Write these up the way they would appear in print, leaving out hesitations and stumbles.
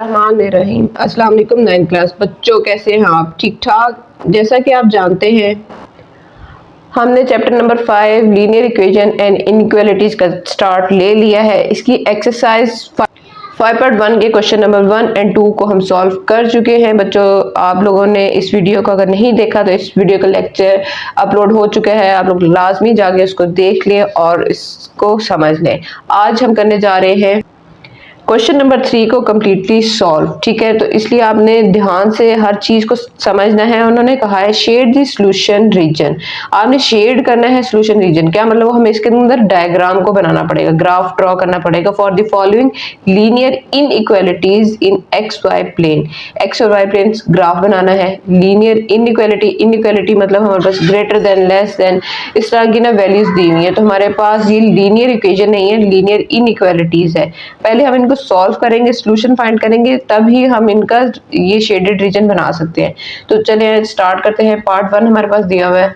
रहीम। अस्सलाम वालेकुम 9th class बच्चों, कैसे हैं आप? ठीक ठाक। जैसा कि आप जानते हैं, हमने chapter number 5 linear equation and inequalities का स्टार्ट ले लिया है। इसकी एक्सरसाइज 5.1 के क्वेश्चन नंबर 1 एंड 2 को हम सॉल्व कर चुके हैं। बच्चों, आप लोगों ने इस वीडियो को अगर नहीं देखा तो इस वीडियो का लेक्चर अपलोड हो चुका है, आप लोग लाजमी जाके उसको देख लें और इसको समझ लें। आज हम करने जा रहे हैं क्वेश्चन नंबर 3 को कम्प्लीटली सॉल्व। ठीक है, तो इसलिए आपने ध्यान से हर चीज को समझना है। उन्होंने कहा है शेड द सॉल्यूशन रीजन। आपने शेड करना है सॉल्यूशन रीजन। क्या मतलब? हमें इसके अंदर डायग्राम को बनाना पड़ेगा, ग्राफ ड्रॉ करना पड़ेगा for the following linear inequalities in x y plane. X और वाई प्लेन ग्राफ बनाना है। लीनियर इनइक्वालिटी, इनइक्वालिटी मतलब हमारे पास ग्रेटर देन, लेस देन, इस तरह की ना वैल्यूज दी हुई है। तो हमारे पास ये लीनियर इक्वेशन नहीं है, लीनियर इनइक्वालिटीज है। पहले हम इनको सॉल्व करेंगे, सॉल्यूशन फाइंड करेंगे, तभी हम इनका ये शेडेड रीजन बना सकते हैं। तो चलिए स्टार्ट करते हैं। पार्ट 1 हमारे पास दिया हुआ है।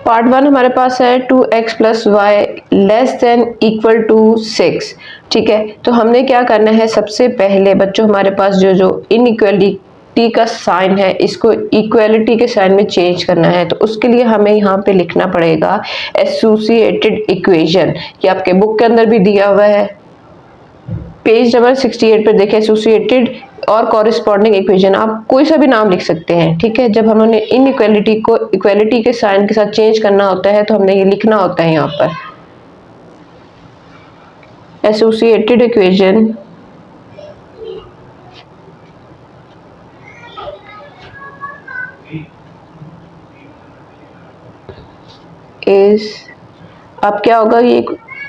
पार्ट 1 हमारे पास है 2x plus y less than equal to 6। ठीक है, तो हमने क्या करना है? सबसे पहले बच्चों हमारे पास जो इनइक्वालिटी का साइन है, इसको इक्वालिटी के साइन में चेंज करना है। तो उसके लिए हमें यहाँ पे लिखना पड़ेगा एसोसिएटेड इक्वेशन। ये आपके बुक के अंदर भी दिया हुआ है, पेज नंबर 68 पे देखें। एसोसिएटेड और कॉरेस्पॉन्डिंग इक्वेशन, आप कोई सा भी नाम लिख सकते हैं। ठीक है, जब हमने इनइक्वालिटी को इक्वालिटी के साइन के साथ चेंज करना होता है तो हमने ये लिखना होता है यहाँ पर एसोसिएटेड इक्वेशन इज, अब क्या होगा? ये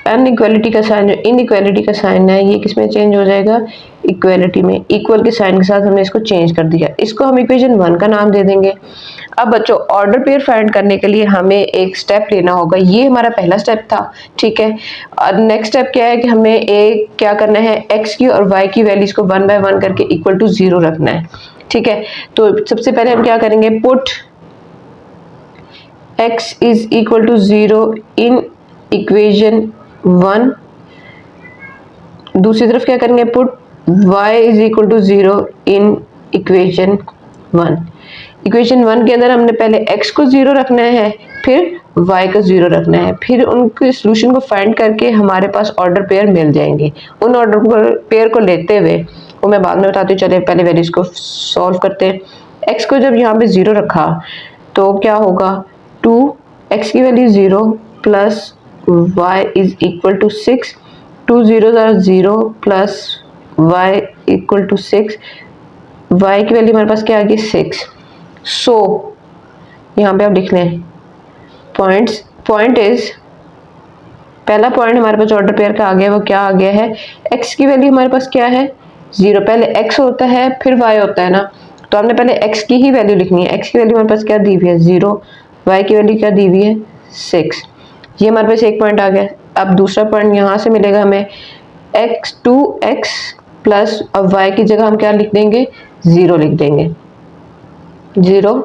अनइक्वालिटी का साइन, जो इनइक्वालिटी का साइन है, ये किस में चेंज हो जाएगा? इक्वालिटी में। इक्वल के साइन के साथ हमने इसको चेंज कर दिया। इसको हम इक्वेशन 1 का नाम दे देंगे। अब बच्चों, ऑर्डर पेयर फाइंड करने के लिए हमें एक स्टेप लेना होगा। ये हमारा पहला स्टेप था। ठीक है, और नेक्स्ट स्टेप क्या है कि हमें एक क्या करना है? एक्स की और वाई की वैल्यूज को 1 बाय 1 करके इक्वल टू 0 रखना है। ठीक है, तो सबसे पहले हम क्या करेंगे? Put x is equal to 0 in equation 1। दूसरी तरफ क्या करेंगे? Put y is equal to 0 in equation 1। Equation 1 के अंदर हमने पहले x को 0 रखना है, फिर y को 0 रखना है, फिर उनके सॉल्यूशन को फाइंड करके हमारे पास ऑर्डर पेयर मिल जाएंगे। उन ऑर्डर पेयर को लेते हुए, वो मैं बाद में बताती हूँ, चले पहले वैल्यूज को सॉल्व करते हैं। x को जब यहाँ पे 0 रखा तो क्या होगा? 2x की value 0 plus y is equal to 6। 2 zeros are 0 plus y equal to 6। y की वैल्यू हमारे पास क्या आ गई? 6। सो यहाँ पे आप लिख लें पॉइंट्स। पॉइंट इज, पहला पॉइंट हमारे पास ऑर्डर पेयर का आ गया, वो क्या आ गया है? x की वैल्यू हमारे पास क्या है? 0। पहले x होता है फिर y होता है ना, तो हमने पहले x की ही वैल्यू लिखनी है। x की वैल्यू हमारे पास क्या दी हुई है? 0। y की वैल्यू क्या दी हुई है? 6। ये हमारे पास एक पॉइंट आ गया। अब दूसरा पॉइंट यहाँ से मिलेगा हमें x 2x प्लस, अब y की जगह हम क्या लिख देंगे? 0 लिख देंगे। 0,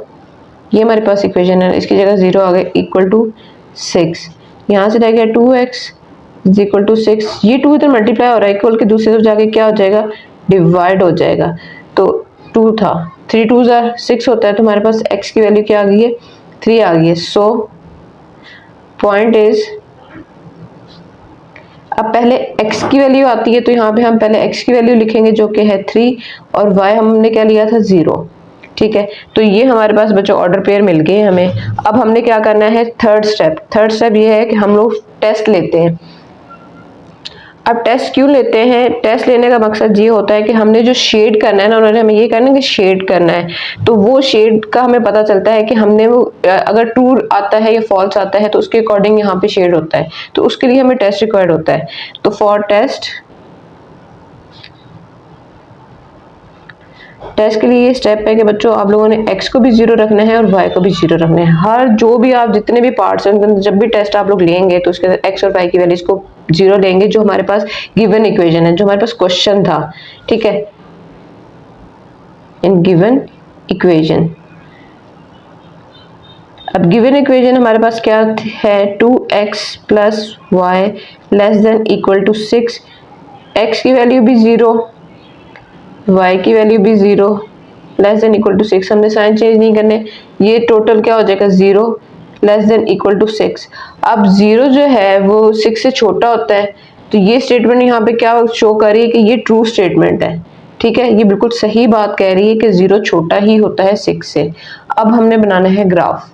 ये हमारे पास इक्वेशन है, इसकी जगह 0 आ गया इक्वल टू 6। यहाँ से रह गया 2x इज इक्वल टू 6। ये 2 इधर मल्टीप्लाई हो रहा है, इक्वल के दूसरी तरफ जाके क्या हो जाएगा? डिवाइड हो जाएगा। तो 2 था, 3 2 6 होता है, तो हमारे पास x की वैल्यू क्या आ गई है? 3 आ गई है। सो पॉइंट इज, अब पहले x की वैल्यू आती है तो यहाँ पे हम पहले x की वैल्यू लिखेंगे जो कि है 3, और y हमने क्या लिया था? 0। ठीक है, तो ये हमारे पास बच्चों ऑर्डर पेयर मिल गए हमें। अब हमने क्या करना है? थर्ड स्टेप ये है कि हम लोग टेस्ट लेते हैं। अब टेस्ट क्यों लेते हैं? टेस्ट लेने का मकसद ये होता है कि हमने जो शेड करना है ना, उन्होंने हमें ये कहना है कि शेड करना है, तो वो शेड का हमें पता चलता है कि हमने वो अगर ट्रू आता है या फॉल्स आता है तो उसके अकॉर्डिंग यहाँ पे शेड होता है। तो उसके लिए हमें टेस्ट रिक्वायर्ड होता है। तो फॉर टेस्ट के लिए ये स्टेप है कि बच्चों आप लोगों ने x को भी 0 रखना है और y को भी 0 रखना है। हर जो भी आप जितने भी पार्ट्स हैं उनके अंदर जब भी टेस्ट आप लोग लेंगे तो उसके अंदर x और y की वैल्यूज को 0 लेंगे, जो हमारे पास गिवन इक्वेशन है, जो हमारे पास क्वेश्चन था। ठीक है, इन गिवन इक्वेशन। अब गिवन इक्वेशन हमारे पास क्या है? 2x plus y less than equal to 6। x की वैल्यू भी 0, y की वैल्यू भी 0 लेस देन इक्वल टू 6, हमने साइन चेंज नहीं करने, ये टोटल क्या हो जाएगा 0 लेस देन इक्वल टू 6। अब 0 जो है वो 6 से छोटा होता है, तो ये स्टेटमेंट यहाँ पे क्या शो कर रही है कि ये ट्रू स्टेटमेंट है। ठीक है, ये बिल्कुल सही बात कह रही है कि 0 छोटा ही होता है 6 से। अब हमने बनाना है ग्राफ।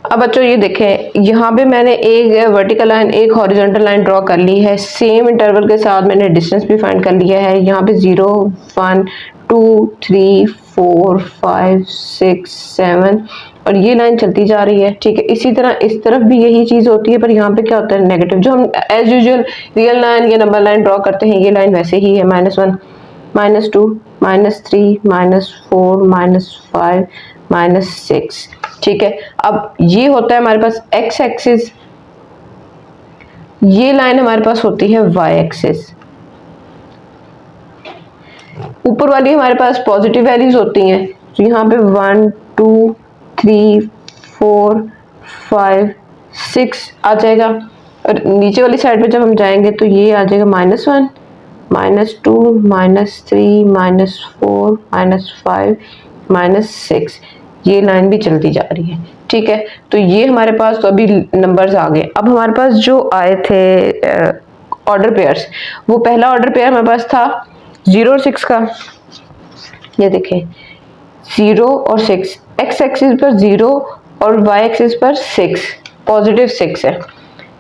अब बच्चों ये देखें, यहाँ पे मैंने एक वर्टिकल लाइन एक हॉरिजॉन्टल लाइन ड्रॉ कर ली है, सेम इंटरवल के साथ मैंने डिस्टेंस भी फाइंड कर लिया है। यहाँ पे 0 1 2 3 4 5 6 7 और ये लाइन चलती जा रही है। ठीक है, इसी तरह इस तरफ भी यही चीज होती है, पर यहाँ पे क्या होता है नेगेटिव। जो हम एज यूजुअल रियल लाइन या नंबर लाइन ड्रॉ करते हैं, ये लाइन वैसे ही है, -1 -2 -3 -4 -5 -6। ठीक है, अब ये होता है हमारे पास x एक्सिस, ये लाइन हमारे पास होती है y एक्सिस। ऊपर वाली हमारे पास पॉजिटिव वैल्यूज होती हैं, तो यहाँ पे 1 2 3 4 5 6 आ जाएगा, और नीचे वाली साइड पे जब हम जाएंगे तो ये आ जाएगा -1 -2 -3 -4 -5 -6। ये लाइन भी चलती जा रही है। ठीक है, तो ये हमारे पास तो अभी नंबर्स आ गए। अब हमारे पास जो आए थे ऑर्डर पेयर्स, वो पहला ऑर्डर पेयर हमारे पास था 0 और 6 का। ये देखें 0 और 6, x एक्सिस पर 0 और y एक्सिस पर 6, पॉजिटिव 6 है,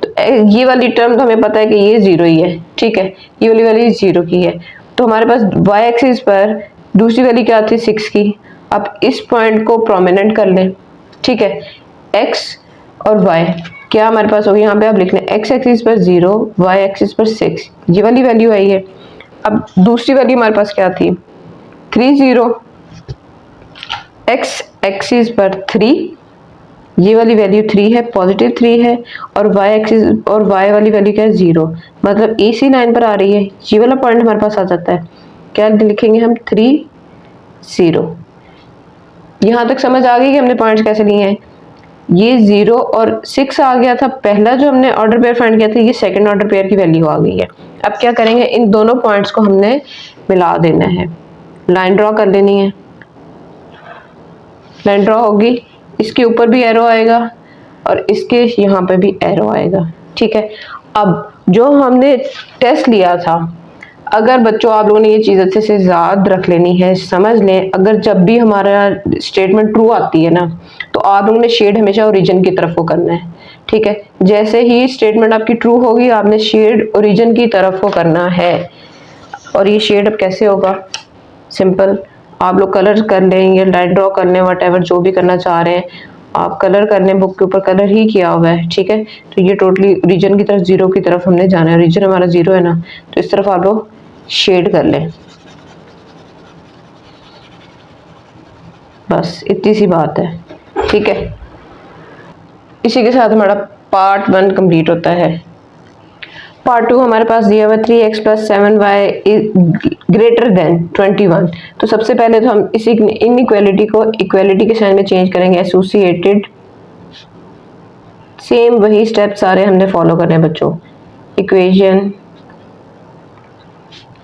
तो ये वाली टर्म तो हमें पता है कि ये 0 ही है। ठीक है, ये वाली वैल्यू 0 की है, तो हमारे पास y एक्सिस पर दूसरी वैल्यू क्या थी 6 की। अब इस पॉइंट को प्रोमिनेंट कर लें। ठीक है, x और y क्या हमारे पास होगी, यहाँ पे आप लिख लें x एक्सिस पर 0 y एक्सिस पर 6, ये वाली वैल्यू आई है। अब दूसरी वैल्यू हमारे पास क्या थी 3 0, x एक्सिस पर 3, ये वाली वैल्यू 3 है, पॉजिटिव 3 है, और y एक्सिस और y वाली वैल्यू क्या है 0, मतलब इसी लाइन पर आ रही है। ये वाला पॉइंट हमारे पास आ जाता है, क्या लिखेंगे हम 3 0। यहाँ तक समझ आ गई कि हमने पॉइंट्स कैसे लिए हैं। ये 0 और 6 आ गया था, पहला जो हमने ऑर्डर पेयर फाइंड किया था, ये सेकंड ऑर्डर पेयर की वैल्यू आ गई है। अब क्या करेंगे, इन दोनों पॉइंट्स को हमने मिला देना है, लाइन ड्रॉ कर लेनी है। लाइन ड्रॉ होगी, इसके ऊपर भी एरो आएगा और इसके यहाँ पे भी एरो आएगा। ठीक है, अब जो हमने टेस्ट लिया था, अगर बच्चों आप लोगों ने ये चीज़ अच्छे से याद रख लेनी है, समझ लें, अगर जब भी हमारा स्टेटमेंट ट्रू आती है ना, तो आप लोगों ने शेड हमेशा ओरिजिन की तरफ को करना है। ठीक है, जैसे ही स्टेटमेंट आपकी ट्रू होगी, आपने शेड ओरिजिन की तरफ को करना है। और ये शेड अब कैसे होगा, सिंपल, आप लोग कलर कर लें या लाइन ड्रॉ कर लें, वट जो भी करना चाह रहे हैं आप कलर कर लें, बुक के ऊपर कलर ही किया हुआ है। ठीक है, तो ये टोटली रीजन की तरफ 0 की तरफ हमने जाना है, रीजन हमारा 0 है ना, तो इस तरफ आप लोग शेड कर लें, बस इतनी सी बात है। ठीक है, इसी के साथ हमारा पार्ट 1 कंप्लीट होता है। पार्ट 2 हमारे पास दिया हुआ 3x + 7y ग्रेटर देन 21। तो सबसे पहले तो हम इसी इनइक्वालिटी को इक्वालिटी के साइन में चेंज करेंगे, एसोसिएटेड। सेम वही स्टेप सारे हमने फॉलो करने हैं बच्चों। इक्वेशन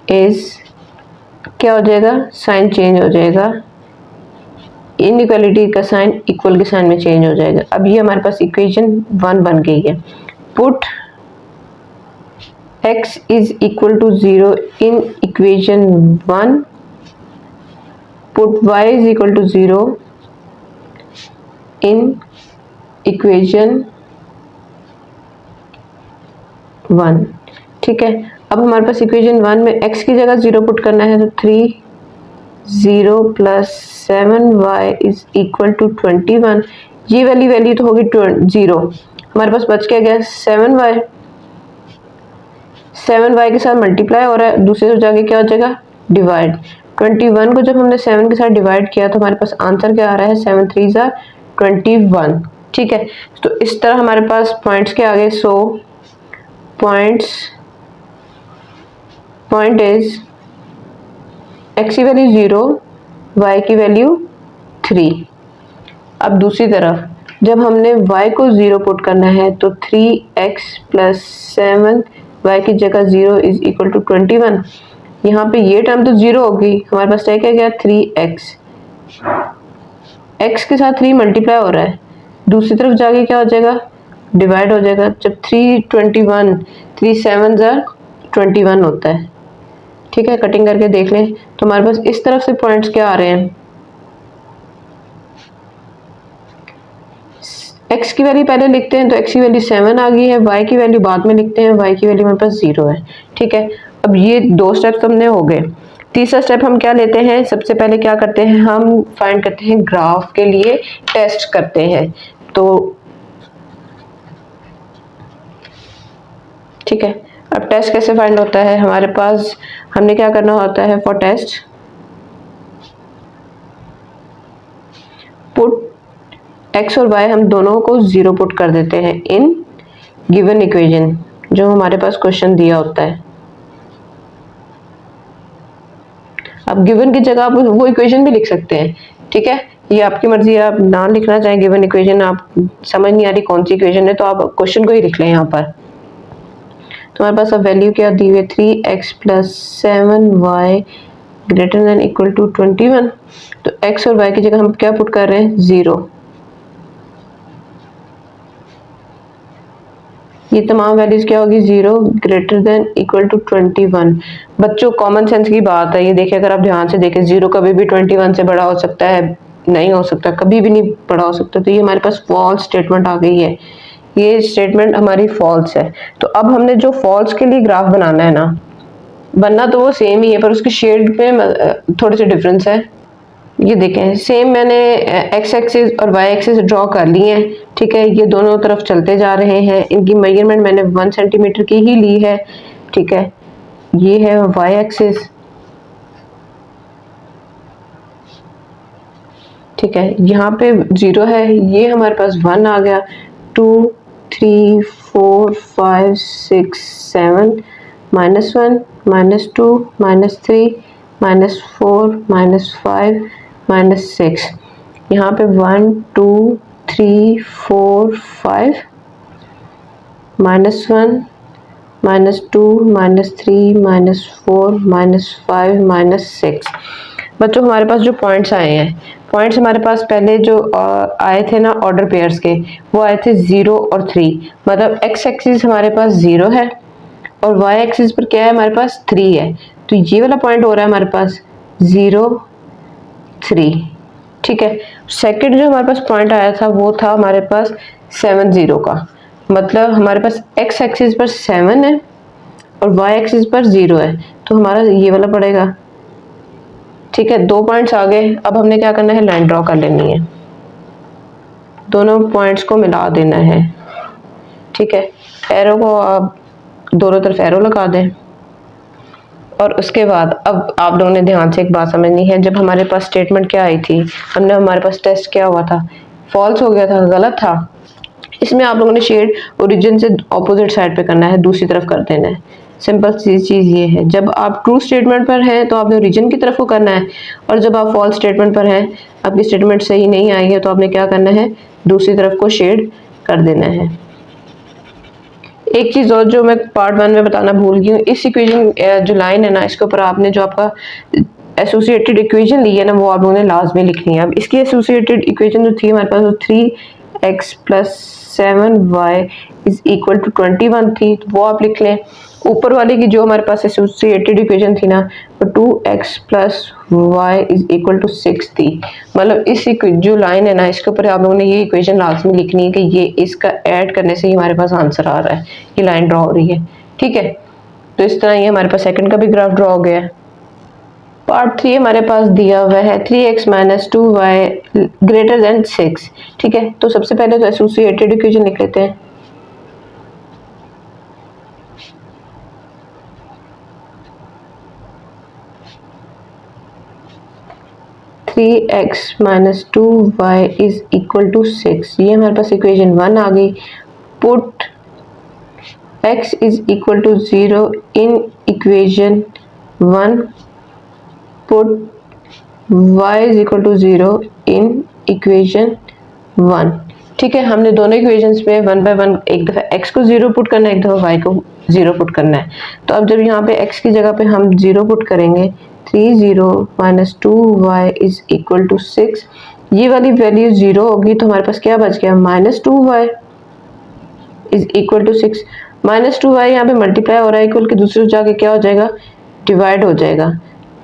इज क्या हो जाएगा, साइन चेंज हो जाएगा, इनइक्वालिटी का साइन इक्वल के साइन में चेंज हो जाएगा। अब ये हमारे पास इक्वेशन 1 बन गई है। Put x is equal to 0 in equation 1, put y is equal to 0 in equation 1। ठीक है, अब हमारे पास इक्वेशन 1 में x की जगह 0 पुट करना है, तो 3 0 + 7y is equal to 21। ये वाली वैल्यू तो होगी 0, हमारे पास बच क्या गया 7y, 7y के साथ मल्टीप्लाई हो रहा है, दूसरी तरफ जाके क्या हो जाएगा डिवाइड। 21 को जब हमने 7 के साथ डिवाइड किया तो हमारे पास आंसर क्या आ रहा है 7 3 21। ठीक है, तो इस तरह हमारे पास पॉइंट्स के आगे, सो पॉइंट इज x की वैल्यू 0, y की वैल्यू 3। अब दूसरी तरफ जब हमने y को 0 पुट करना है, तो 3x + 7 y की जगह 0 is equal to 21। यहाँ पे ये टर्म तो 0 होगी, हमारे पास क्या क्या गया 3x, x के साथ 3 मल्टीप्लाई हो रहा है, दूसरी तरफ जाके क्या हो जाएगा डिवाइड हो जाएगा। जब 321 3 7 21 होता है। ठीक है, कटिंग करके देख लें तो हमारे पास इस तरफ से पॉइंट्स क्या आ रहे हैं, x की वैल्यू पहले लिखते हैं तो x की वैल्यू 7 आ गई है, y की वैल्यू बाद में लिखते हैं, y की वैल्यू हमारे पास 0 है। ठीक है, अब ये 2 स्टेप्स हमने हो गए। तीसरा स्टेप हम क्या लेते हैं, सबसे पहले क्या करते हैं, हम फाइंड करते हैं ग्राफ के लिए टेस्ट करते हैं। तो ठीक है, अब टेस्ट कैसे फाइंड होता है, हमारे पास हमने क्या करना होता है, फॉर टेस्ट पुट x और y, हम दोनों को 0 पुट कर देते हैं इन गिवन इक्वेशन जो हमारे पास क्वेश्चन दिया होता है। अब गिवन की जगह आप वो इक्वेशन भी लिख सकते हैं। ठीक है, ये आपकी मर्जी है, आप ना लिखना चाहें गिवन इक्वेशन, आप समझ नहीं आ रही कौन सी इक्वेशन है तो आप क्वेश्चन को ही लिख लें। यहाँ पर तुम्हारे पास अब वैल्यू क्या दी हुई है, 3x + 7y > 21। तो x और y की जगह हम क्या पुट कर रहे हैं, 0। ये तमाम वैल्यूज क्या होगी, 0 > 21। बच्चों कॉमन सेंस की बात है ये, देखिए अगर आप ध्यान से देखें 0 कभी भी 21 से बड़ा हो सकता है, नहीं हो सकता, कभी भी नहीं बड़ा हो सकता। तो ये हमारे पास फॉल्स स्टेटमेंट आ गई है, ये स्टेटमेंट हमारी फॉल्स है। तो अब हमने जो फॉल्स के लिए ग्राफ बनाना है ना, बनना तो वो सेम ही है पर उसके शेड में थोड़े से डिफरेंस है। ये देखें सेम मैंने x एक्सिस और y एक्सिस ड्रॉ कर लिए हैं। ठीक है, ये दोनों तरफ चलते जा रहे हैं, इनकी मेजरमेंट मैंने 1 सेंटीमीटर की ही ली है। ठीक है, ये है y एक्सिस। ठीक है, यहाँ पे 0 है, ये हमारे पास 1 आ गया, 2 3 4 5 6 7 -1 -2 -3 -4 -5 -6, यहाँ पे 1 2 3 4 5 -1 -2 -3 -4 -5 -6। बच्चों हमारे पास जो पॉइंट्स आए हैं, पॉइंट्स हमारे पास पहले जो आए थे ना ऑर्डर पेयर्स के, वो आए थे 0 और 3। मतलब x एक्सिस हमारे पास 0 है और y एक्सिस पर क्या है, हमारे पास 3 है। तो ये वाला पॉइंट हो रहा है हमारे पास 0 3। ठीक है, सेकंड जो हमारे पास पॉइंट आया था वो था हमारे पास 7 0 का, मतलब हमारे पास x एक्सिस पर 7 है और y एक्सिस पर 0 है, तो हमारा ये वाला पड़ेगा। ठीक है, 2 पॉइंट्स आ गए। अब हमने क्या करना है, लाइन ड्रॉ कर लेनी है, दोनों पॉइंट्स को मिला देना है। ठीक है, एरो को आप दोनों तरफ एरो लगा दें और उसके बाद अब आप लोगों ने ध्यान से एक बात समझनी है, जब हमारे पास स्टेटमेंट क्या आई थी, हमने हमारे पास टेस्ट क्या हुआ था, फॉल्स हो गया था, गलत था। इसमें आप लोगों ने शेड ओरिजिन से ऑपोजिट साइड पे करना है, दूसरी तरफ कर देना है। सिंपल सी चीज़ ये है, जब आप ट्रू स्टेटमेंट पर हैं तो आपने ओरिजिन की तरफ को करना है, और जब आप फॉल्स स्टेटमेंट पर हैं, आपकी स्टेटमेंट सही नहीं आई है, तो आपने क्या करना है, दूसरी तरफ को शेड कर देना है। एक चीज़ और जो मैं पार्ट 1 में बताना भूल गई हूँ, इस इक्वेशन जो लाइन है ना, इसके ऊपर आपने जो आपका एसोसिएटेड इक्वेशन ली है ना, वो आप लोगों ने लाजमी लिखनी है। अब इसकी एसोसिएटेड इक्वेशन जो थी हमारे पास, वो 3x + 7y = 21 थी, तो वो आप लिख लें। ऊपर वाले की जो हमारे पास एसोसिएटेड इक्वेशन थी ना, वो 2x + y = 6 थी। मतलब इस जो लाइन है ना, इसके ऊपर आप लोगों ने ये इक्वेशन लाजमी लिखनी है कि ये इसका ऐड करने से ही हमारे पास आंसर आ रहा है, ये लाइन ड्रॉ हो रही है। ठीक है, तो इस तरह ये हमारे पास सेकंड का भी ग्राफ ड्रॉ हो गया है। पार्ट 3 हमारे पास दिया हुआ है 3x - 2y > 6। ठीक है, तो सबसे पहले तो एसोसिएटेड इक्वेशन लिख लेते हैं। (3x - 2y = 6), ये हमारे पास इक्वेशन 1 आ गई। Put x = 0 in equation 1, put y = 0 in equation 1। ठीक है, हमने दोनों इक्वेशंस में 1 बाय 1 एक दफ़ा x को 0 पुट करना है, एक दफ़ा y को ज़ीरो पुट करना है। तो अब जब यहाँ पे x की जगह पे हम ज़ीरो पुट करेंगे, 3 0 minus 2y is equal to 6, ये वाली वैल्यू ज़ीरो होगी तो हमारे पास क्या बच गया, minus 2y is equal to 6। Minus 2y यहाँ पे मल्टीप्लाई हो रहा है, इक्वल के दूसरी जाके क्या हो जाएगा, डिवाइड हो जाएगा।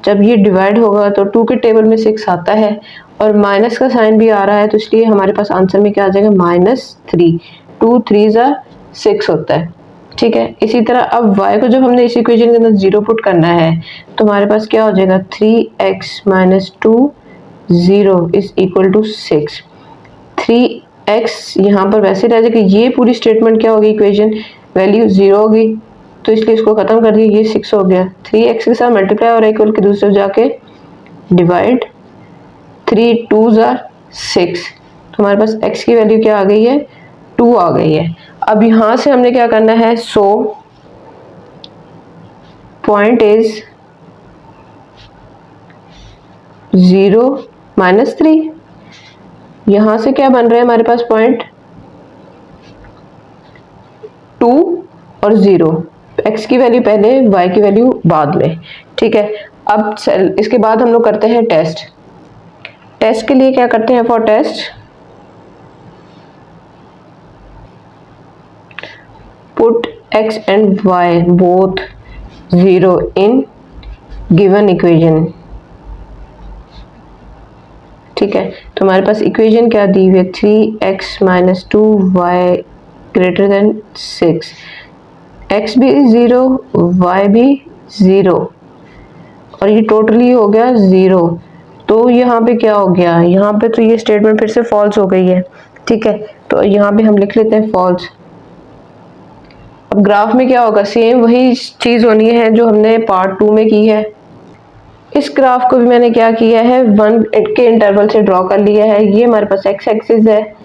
जब ये डिवाइड होगा तो 2 के टेबल में 6 आता है और माइनस का साइन भी आ रहा है, तो इसलिए हमारे पास आंसर में क्या आ जाएगा, -3। 2 3 ज़ा 6 होता है, ठीक है। इसी तरह अब y को जब हमने इस इक्वेशन के अंदर ज़ीरो पुट करना है तो हमारे पास क्या हो जाएगा, 3x minus 2 0 is equal to 6। 3x यहाँ पर वैसे रह जाएगा, ये पूरी स्टेटमेंट क्या होगी, इक्वेशन वैल्यू 0 होगी, तो इसलिए इसको खत्म कर दिया, ये 6 हो गया। 3x के साथ मल्टीप्लाई हो रहा है, इक्वल के दूसरे जाके डिवाइड, 3 2 ज़ा 6, तो हमारे पास x की वैल्यू क्या आ गई है, 2 आ गई है। अब यहाँ से हमने क्या करना है, सो पॉइंट इज 0 माइनस 3। यहाँ से क्या बन रहा है हमारे पास पॉइंट, 2 और 0, x की वैल्यू पहले, y की वैल्यू बाद में, ठीक है। अब इसके बाद हम लोग करते हैं टेस्ट। टेस्ट के लिए क्या करते हैं, for test put x and y both 0 in given equation, ठीक है। तो हमारे पास इक्वेशन क्या दी हुई है, 3x minus 2y greater than 6, x भी 0 y भी 0 और ये टोटली हो गया 0। तो यहाँ पे क्या हो गया, यहाँ पे तो ये स्टेटमेंट फिर से फॉल्स हो गई है, ठीक है। तो यहाँ पे हम लिख लेते हैं फॉल्स। अब ग्राफ में क्या होगा, सेम वही चीज़ होनी है जो हमने पार्ट 2 में की है। इस ग्राफ को भी मैंने क्या किया है, 1 के इंटरवल से ड्रॉ कर लिया है। ये हमारे पास x एक्सिस है,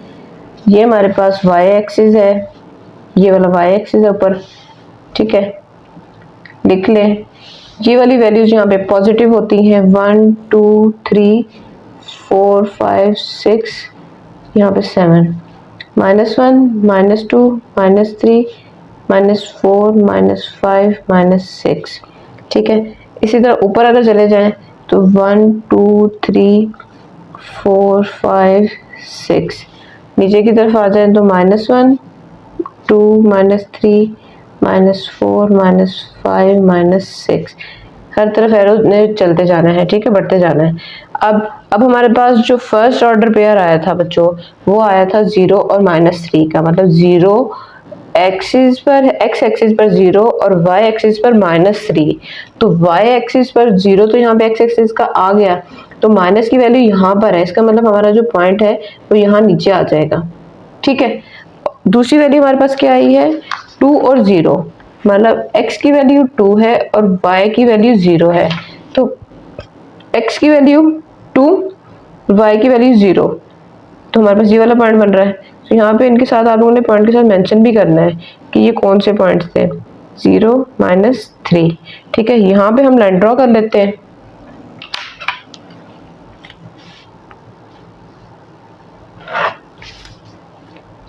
ये हमारे पास y एक्सिस है, ये वाला y एक्सिस है ऊपर, ठीक है। लिख लें, ये वाली वैल्यूज यहाँ पे पॉजिटिव होती हैं, 1 2 3 4 5 6, यहाँ पे 7, -1 -2 -3 -4 -5 -6, ठीक है। इसी तरह ऊपर अगर चले जाएं तो 1 2 3 4 5 6, नीचे की तरफ आ जाए तो -1 2 -3 -4 -5 -6, हर तरफ एरो ने चलते जाना है, ठीक है, बढ़ते जाना है। अब हमारे पास जो फर्स्ट ऑर्डर पेयर आया था बच्चों, वो आया था 0 और -3 का, मतलब 0 एक्सिस पर, x एक्सिस पर 0 और y एक्सिस पर -3। तो y एक्सिस पर 0 तो यहाँ पे x एक्सिस का आ गया, तो माइनस की वैल्यू यहाँ पर है, इसका मतलब हमारा जो पॉइंट है वो यहाँ नीचे आ जाएगा, ठीक है। दूसरी वैल्यू हमारे पास क्या आई है, 2 और 0, मतलब x की वैल्यू 2 है और y की वैल्यू 0 है, तो x की वैल्यू 2, y की वैल्यू 0, तो हमारे पास ये वाला पॉइंट बन रहा है। तो यहाँ पे इनके साथ आप लोगों ने पॉइंट के साथ मेंशन भी करना है कि ये कौन से पॉइंट्स थे, 0 -3, ठीक है। यहाँ पे हम लाइन ड्रॉ कर लेते हैं।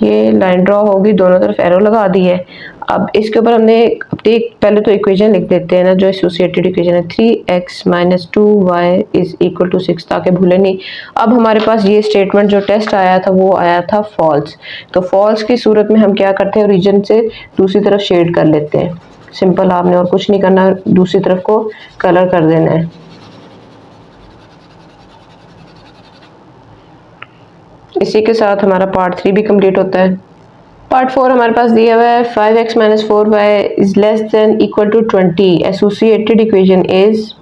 ये लाइन ड्रॉ होगी, दोनों तरफ एरो लगा दी है। अब इसके ऊपर हमने अपनी पहले तो इक्वेशन लिख देते हैं ना, जो एसोसिएटेड इक्वेशन है, 3x minus 2y is equal to 6, ताकि भूले नहीं। अब हमारे पास ये स्टेटमेंट जो टेस्ट आया था वो आया था फॉल्स, तो फॉल्स की सूरत में हम क्या करते हैं, ओरिजिन से दूसरी तरफ शेड कर लेते हैं। सिंपल, आपने और कुछ नहीं करना, दूसरी तरफ को कलर कर देना है। इसी के साथ हमारा पार्ट 3 भी कंप्लीट होता है। पार्ट 4 हमारे पास दिया हुआ है, 5x minus 4y is less than equal to 20, associated equation is,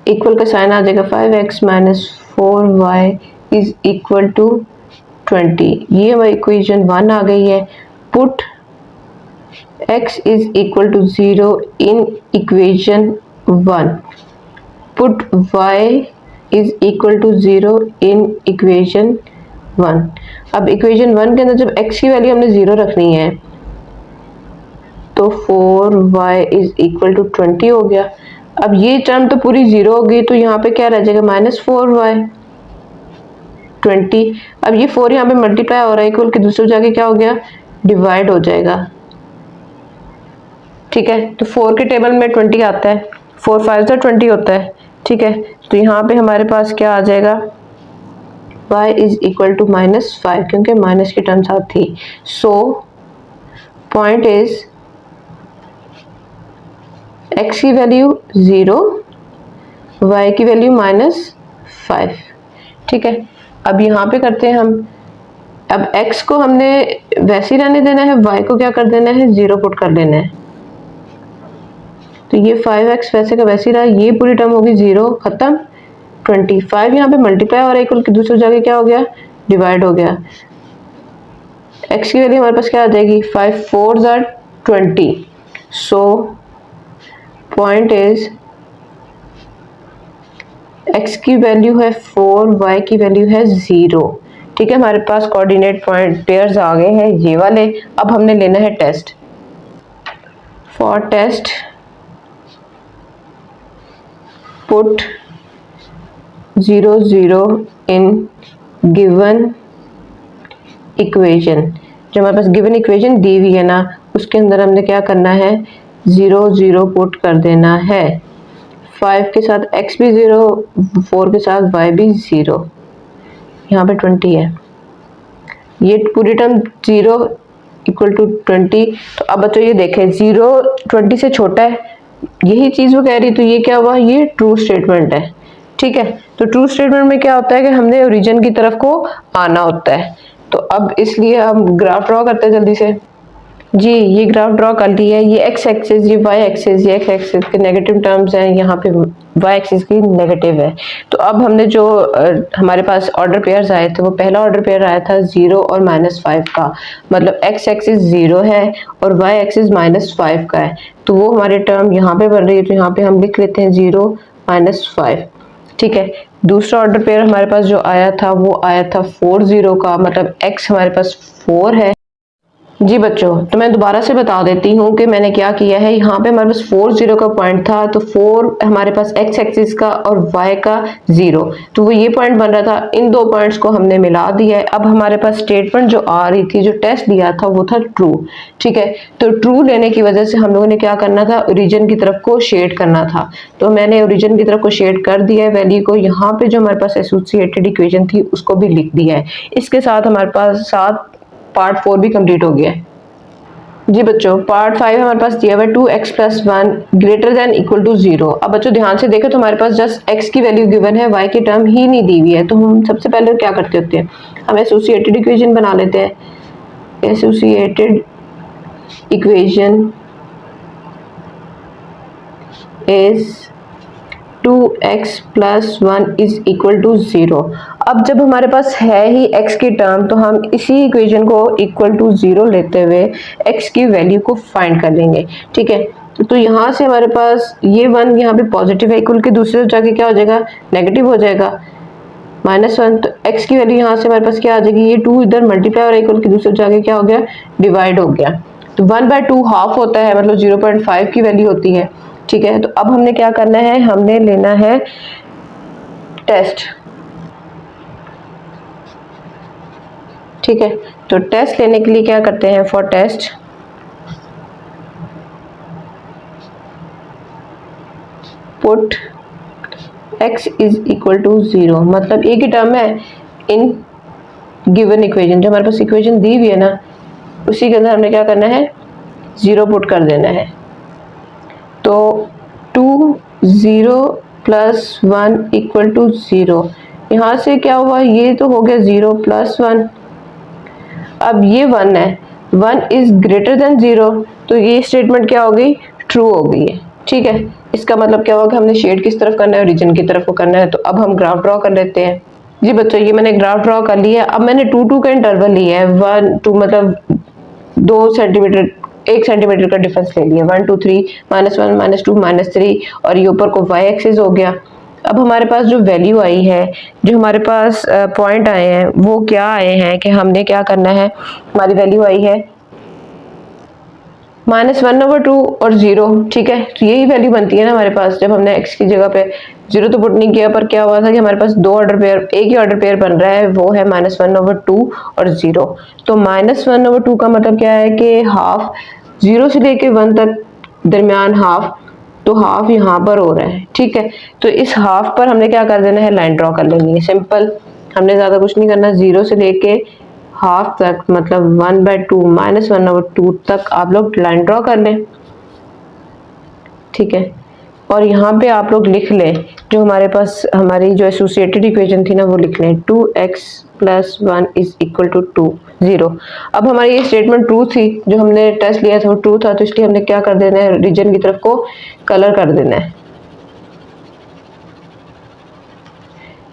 equal का साइन आ जाएगा, 5x minus 4y is equal to 20, ये हमारी इक्वेशन 1 आ गई है। Put x is equal to 0 in equation 1, put y is equal to 0 in equation 1। अब equation 1 के अंदर जब x की वैल्यू हमने 0 रखनी है तो 4y is equal to 20 हो गया। अब ये टर्म तो पूरी 0 होगी, तो यहाँ पे क्या रह जाएगा, -4y, 20। अब ये 4 यहाँ पे मल्टीप्लाई हो रहा है, इक्वल के दूसरे जाके क्या हो गया, डिवाइड हो जाएगा। ठीक है, तो 4 के टेबल में 20 आता है, 4 5 से 20 होता है। ठीक है, तो यहाँ पे हमारे पास क्या आ जाएगा, y इज इक्वल टू -5, क्योंकि माइनस की टर्म साथ थी। सो पॉइंट इज x की वैल्यू 0, y की वैल्यू -5। ठीक है, अब यहाँ पे करते हैं हम, अब x को हमने वैसे ही रहने देना है, y को क्या कर देना है, 0 पुट कर देना है। तो ये 5x वैसे का वैसे ही रहा, ये पूरी टर्म होगी 0, खत्म। 25 यहाँ पे मल्टीप्लाई और इक्वल की दूसरी जगह क्या हो गया, डिवाइड हो गया। x की वैल्यू हमारे पास क्या आ जाएगी, 5 4 ज़ा 20। सो पॉइंट इज x की वैल्यू है 4, y की वैल्यू है 0। ठीक है, हमारे पास कोऑर्डिनेट पॉइंट पेयर्स आ गए हैं ये वाले। अब हमने लेना है test. For test put 0 0 in given equation. जो हमारे पास गिवन इक्वेशन दी हुई है ना, उसके अंदर हमने क्या करना है, 0 0 पुट कर देना है। 5 के साथ x भी 0, 4 के साथ y भी 0, यहाँ पे 20 है, ये पूरी टर्म 0 इक्वल टू 20। तो अब बच्चों ये देखें, 0 20 से छोटा है, यही चीज़ वो कह रही, तो ये क्या हुआ, ये ट्रू स्टेटमेंट है। ठीक है, तो ट्रू स्टेटमेंट में क्या होता है कि हमने ओरिजिन की तरफ को आना होता है। तो अब इसलिए हम ग्राफ ड्रॉ करते हैं जल्दी से। जी, ये ग्राफ ड्रॉ कर लिया है, ये x एक्सिस, ये y एक्सिस, ये x एक्सिस के नेगेटिव टर्म्स हैं, यहाँ पे y एक्सिस की नेगेटिव है। तो अब हमने जो हमारे पास ऑर्डर पेयर्स आए थे, वो पहला ऑर्डर पेयर आया था 0 और -5 का, मतलब x एक्सिस 0 है और y एक्सिस -5 का है। तो वो हमारे टर्म यहाँ पे बन रही है, तो यहाँ पे हम लिख लेते हैं 0 -5। ठीक है, दूसरा ऑर्डर पेयर हमारे पास जो आया था वो आया था 4 0 का, मतलब x हमारे पास 4 है। जी बच्चों, तो मैं दोबारा से बता देती हूँ कि मैंने क्या किया है। यहाँ पे हमारे पास 4 0 का पॉइंट था, तो 4 हमारे पास x एक्सिस का और y का 0, तो वो ये पॉइंट बन रहा था। इन दो पॉइंट्स को हमने मिला दिया है। अब हमारे पास स्टेटमेंट जो आ रही थी, जो टेस्ट दिया था, वो था ट्रू। ठीक है, तो ट्रू लेने की वजह से हम लोगों ने क्या करना था, ओरिजिन की तरफ को शेड करना था। तो मैंने ओरिजिन की तरफ को शेड कर दिया है वैल्यू को। यहाँ पे जो हमारे पास एसोसिएटेड इक्वेशन थी उसको भी लिख दिया है। इसके साथ हमारे पास पार्ट 4 भी कंप्लीट हो गया है। जी बच्चों, पार्ट 5 हमारे पास दिया हुआ है 2x + 1 greater than equal to 0। अब बच्चों ध्यान से देखें तो हमारे पास जस्ट x की वैल्यू गिवन है, y की टर्म ही नहीं दी हुई है। तो हम सबसे पहले क्या करते होते हैं, हम एसोसिएटेड इक्वेशन बना लेते हैं। Associated equation is 2x + 1 is equal to 0। अब जब हमारे पास है ही x की टर्म, तो हम इसी इक्वेशन को इक्वल टू 0 लेते हुए x की वैल्यू को फाइंड कर लेंगे। ठीक है, तो यहाँ से हमारे पास ये 1 यहाँ पे पॉजिटिव है, इक्वल के दूसरे जाके क्या हो जाएगा, नेगेटिव हो जाएगा, -1। तो x की वैल्यू यहाँ से हमारे पास क्या आ जाएगी, ये 2 इधर मल्टीप्लाई और इक्वल के दूसरे जाके क्या हो गया, डिवाइड हो गया। तो 1/2 हाफ होता है, मतलब 0.5 की वैल्यू होती है। ठीक है, तो अब हमने क्या करना है, हमने लेना है टेस्ट। ठीक है, तो टेस्ट लेने के लिए क्या करते हैं, for test put x is equal to 0, मतलब एक ही टर्म है इन गिवन इक्वेशन। जो हमारे पास इक्वेशन दी हुई है ना, उसी के अंदर हमने क्या करना है, 0 पुट कर देना है। तो 2 0 + 1 इक्वल टू 0, यहाँ से क्या हुआ, ये तो हो गया 0 + 1। अब ये 1 है, 1 इज ग्रेटर देन 0, तो ये स्टेटमेंट क्या हो गई, ट्रू हो गई है। ठीक है, इसका मतलब क्या होगा, हमने शेड किस तरफ करना है, ओरिजिन की तरफ को करना है। तो अब हम ग्राफ ड्रॉ कर लेते हैं। जी बच्चों, ये मैंने ग्राफ ड्रॉ कर लिया। अब मैंने 2 2 का इंटरवल लिया है, 1 2 मतलब 2 सेंटीमीटर, 1 सेंटीमीटर का डिफरेंस ले लिया, 1 2 3 -1 -2 -3, और ये ऊपर को y एक्सिस हो गया। अब हमारे पास जो वैल्यू आई है, जो हमारे पास पॉइंट आए हैं, वो क्या आए हैं कि हमने क्या करना है, हमारी वैल्यू आई है -1/2 और 0। ठीक है, तो यही वैल्यू बनती है ना हमारे पास, जब हमने x की जगह पे जीरो तो पुट नहीं किया, पर क्या हुआ था कि हमारे पास दो ऑर्डर पेयर, एक ही ऑर्डर पेयर बन रहा है, वो है -1/2 और 0। तो -1/2 का मतलब क्या है कि हाफ 0 से लेके 1 तक दरमियान हाफ, तो हाफ यहाँ पर हो रहा है, ठीक है। तो इस हाफ पर हमने क्या कर देना है, लाइन ड्रॉ कर लेनी है, सिंपल। हमने ज़्यादा कुछ नहीं करना, 0 से लेके हाफ तक मतलब 1/2 -1/2 तक आप लोग लाइन ड्रॉ कर लें, ठीक है। और यहाँ पे आप लोग लिख लें जो हमारे पास हमारी जो एसोसिएटेड इक्वेशन थी ना, वो लिख लें 2x + 1 = 2 0। अब हमारी ये स्टेटमेंट ट्रू थी, जो हमने टेस्ट लिया था वो ट्रू था, तो इसलिए हमने क्या कर देना है, रीजन की तरफ को कलर कर देना है,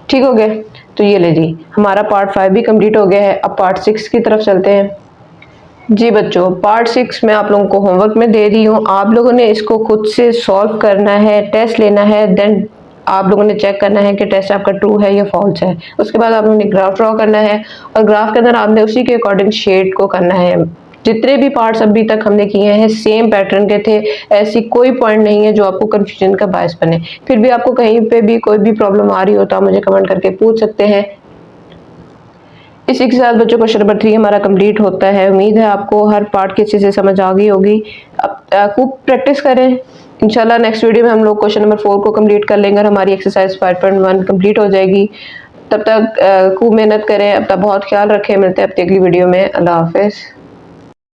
ठीक हो गया। तो ये ले जी, हमारा पार्ट 5 भी कंप्लीट हो गया है। अब पार्ट 6 की तरफ चलते हैं। जी बच्चों, पार्ट 6 मैं आप लोगों को होमवर्क में दे रही हूँ, आप लोगों ने इसको खुद से सॉल्व करना है, टेस्ट लेना है, देन आप लोगों ने चेक करना है कि टेस्ट आपका ट्रू है या फॉल्स है। उसके बाद आप लोगों ने ग्राफ ड्रॉ करना है, और ग्राफ के अंदर आपने उसी के अकॉर्डिंग शेड को करना है। जितने भी पार्ट्स अभी तक हमने किए हैं सेम पैटर्न के थे, ऐसी कोई पॉइंट नहीं है जो आपको कंफ्यूजन का बायस बने। फिर भी आपको कहीं पे भी कोई भी प्रॉब्लम आ रही हो तो आप मुझे कमेंट करके पूछ सकते हैं। इसी के साथ बच्चों क्वेश्चन नंबर 3 हमारा कंप्लीट होता है। उम्मीद है आपको हर पार्ट की अच्छे से समझ आ गई होगी। अब खूब प्रैक्टिस करें, इंशाल्लाह नेक्स्ट वीडियो में हम लोग क्वेश्चन नंबर 4 को कंप्लीट कर लेंगे और हमारी एक्सरसाइज 5.1 कंप्लीट हो जाएगी। तब तक खूब मेहनत करें, अपना बहुत ख्याल रखें। मिलते हैं अपनी अगली वीडियो में। अल्लाह हाफिज़।